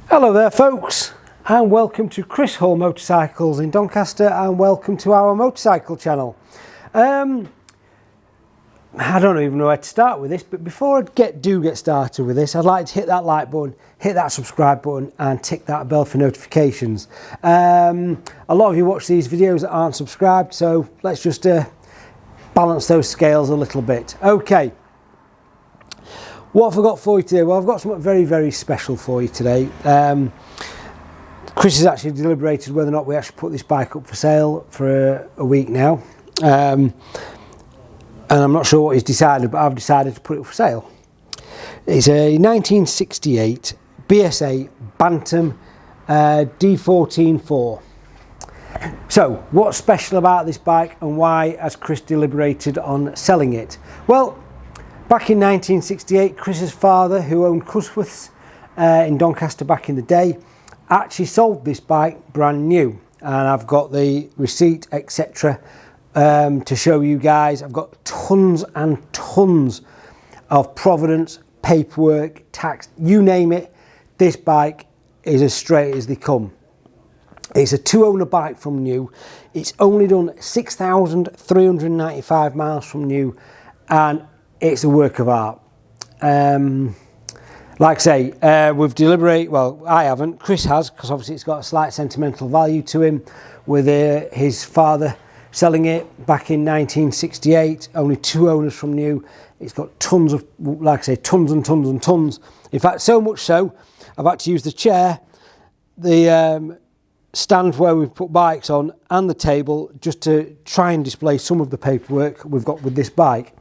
Hello there folks, and welcome to Chris Hall Motorcycles in Doncaster, and welcome to our motorcycle channel. I don't even know where to start with this, but before I get started with this, I'd like to hit that like button, hit that subscribe button and tick that bell for notifications. A lot of you watch these videos that aren't subscribed, so let's just balance those scales a little bit. Okay. What have I got for you today? Well, I've got something very, very special for you today. Chris has actually deliberated whether or not we actually put this bike up for sale for a week now. And I'm not sure what he's decided, but I've decided to put it up for sale. It's a 1968 BSA Bantam D14-4. So, what's special about this bike and why has Chris deliberated on selling it? Well, back in 1968, Chris's father, who owned Cusworths in Doncaster back in the day, actually sold this bike brand new. And I've got the receipt, etc. To show you guys. I've got tons and tons of provenance, paperwork, tax, you name it. This bike is as straight as they come. It's a two-owner bike from new. It's only done 6,395 miles from new, and it's a work of art. Like I say, we've deliberated, well, I haven't, Chris has, because obviously it's got a slight sentimental value to him with his father selling it back in 1968, only two owners from new. It's got tons of, like I say, tons and tons and tons. In fact, so much so, I've had to use the chair, the stand where we've put bikes on, and the table, just to try and display some of the paperwork we've got with this bike.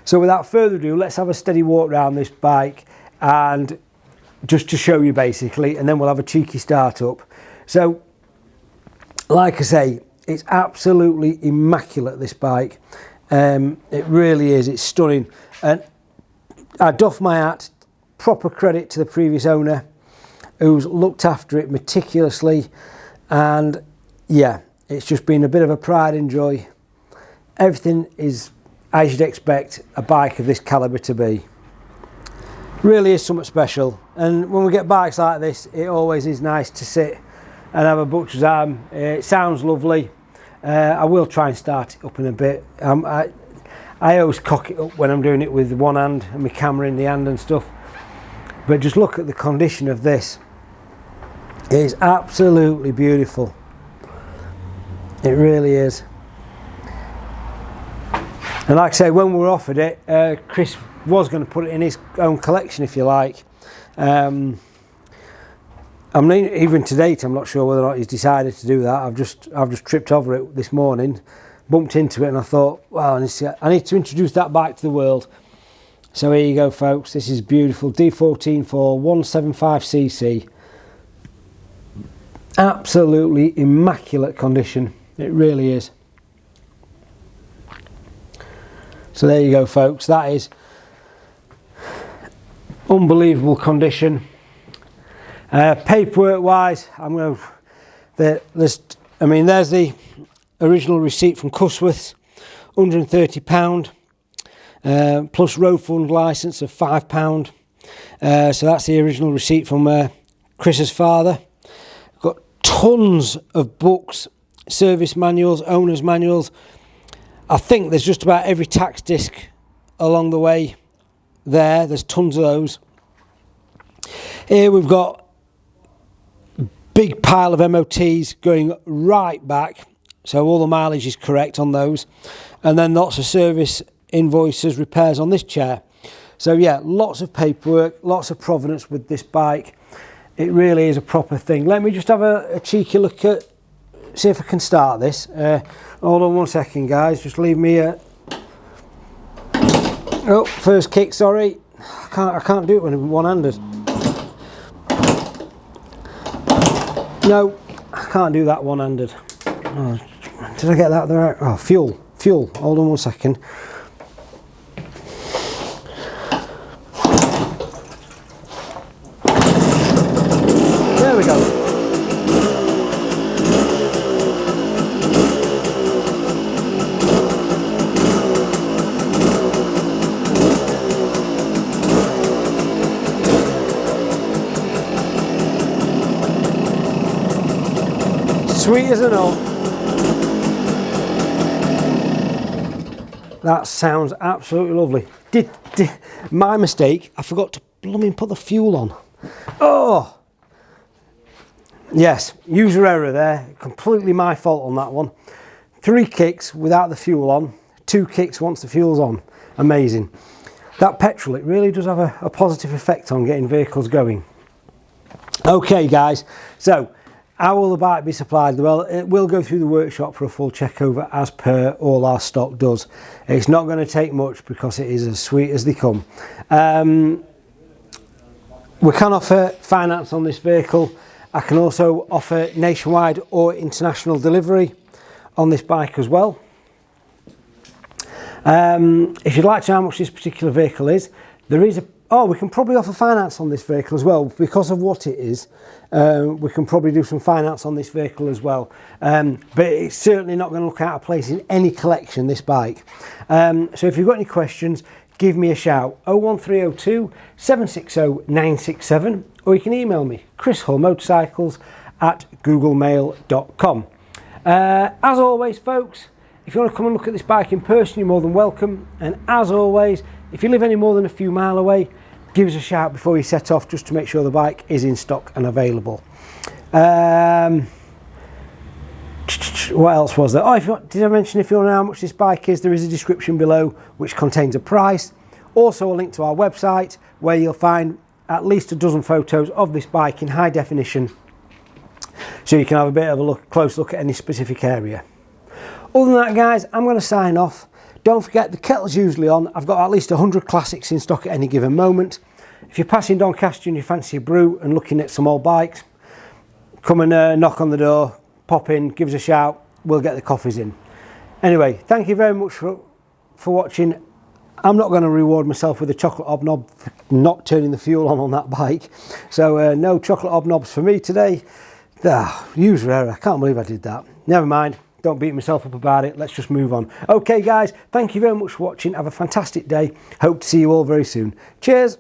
So without further ado, let's have a steady walk around this bike and just to show you basically, and then we'll have a cheeky start up. So, like I say, it's absolutely immaculate, this bike. It really is, it's stunning. And I doff my hat, proper credit to the previous owner who's looked after it meticulously. And yeah, it's just been a bit of a pride and joy. Everything is as you'd expect a bike of this calibre to be. Really is something special, and when we get bikes like this, it always is nice to sit and have a butcher's arm. It sounds lovely. I will try and start it up in a bit. I always cock it up when I'm doing it with one hand and my camera in the hand and stuff, but just look at the condition of this. It is absolutely beautiful. It really is. And like I say, when we were offered it, Chris was going to put it in his own collection, if you like. I mean, even to date, I'm not sure whether or not he's decided to do that. I've just tripped over it this morning, bumped into it, and I thought, well, I need to introduce that bike to the world. So here you go, folks. This is beautiful D14-4 175cc. Absolutely immaculate condition. It really is. So there you go, folks, that is unbelievable condition. Paperwork wise, there's the original receipt from Cusworths, £130, plus road fund licence of £5. So that's the original receipt from Chris's father. Got tons of books, service manuals, owner's manuals. I think there's just about every tax disc along the way there. There's tons of those. Here we've got a big pile of MOTs going right back. So all the mileage is correct on those. And then lots of service invoices, repairs on this chair. So yeah, lots of paperwork, lots of provenance with this bike. It really is a proper thing. Let me just have a cheeky look at, see if I can start this. Hold on one second, guys. Just leave me a... Oh, first kick, sorry. I can't do it when I'm one-handed. No, I can't do that one-handed. Oh, did I get that there? Oh, fuel. Hold on one second. There we go. Sweet as an oat. That sounds absolutely lovely. My mistake, I forgot to blooming put the fuel on. Oh! Yes, user error there. Completely my fault on that one. 3 kicks without the fuel on, 2 kicks once the fuel's on. Amazing. That petrol, it really does have a positive effect on getting vehicles going. Okay guys, so how will the bike be supplied? Well, it will go through the workshop for a full check over as per all our stock does. It's not going to take much because it is as sweet as they come. We can offer finance on this vehicle. I can also offer nationwide or international delivery on this bike as well. If you'd like to know how much this particular vehicle is, we can probably offer finance on this vehicle as well. Because of what it is, we can probably do some finance on this vehicle as well. But it's certainly not going to look out of place in any collection, this bike. So if you've got any questions, give me a shout. 01302 760 967, or you can email me, chrishullmotorcycles@googlemail.com. As always folks, if you want to come and look at this bike in person, you're more than welcome. And as always, if you live any more than a few miles away, give us a shout before you set off, just to make sure the bike is in stock and available. What else was there? Did I mention if you want to know how much this bike is, there is a description below which contains a price. Also a link to our website where you'll find at least a dozen photos of this bike in high definition, so you can have a bit of a close look at any specific area. Other than that guys, I'm going to sign off. Don't forget the kettle's usually on. I've got at least 100 classics in stock at any given moment. If you're passing Doncaster and you fancy a brew and looking at some old bikes, come and knock on the door, pop in, give us a shout, we'll get the coffees in. Anyway, thank you very much for watching. I'm not going to reward myself with a chocolate hobnob for not turning the fuel on that bike. So no chocolate hobnobs for me today. User error, I can't believe I did that. Never mind. Don't beat myself up about it. Let's just move on. Okay, guys, thank you very much for watching. Have a fantastic day. Hope to see you all very soon. Cheers.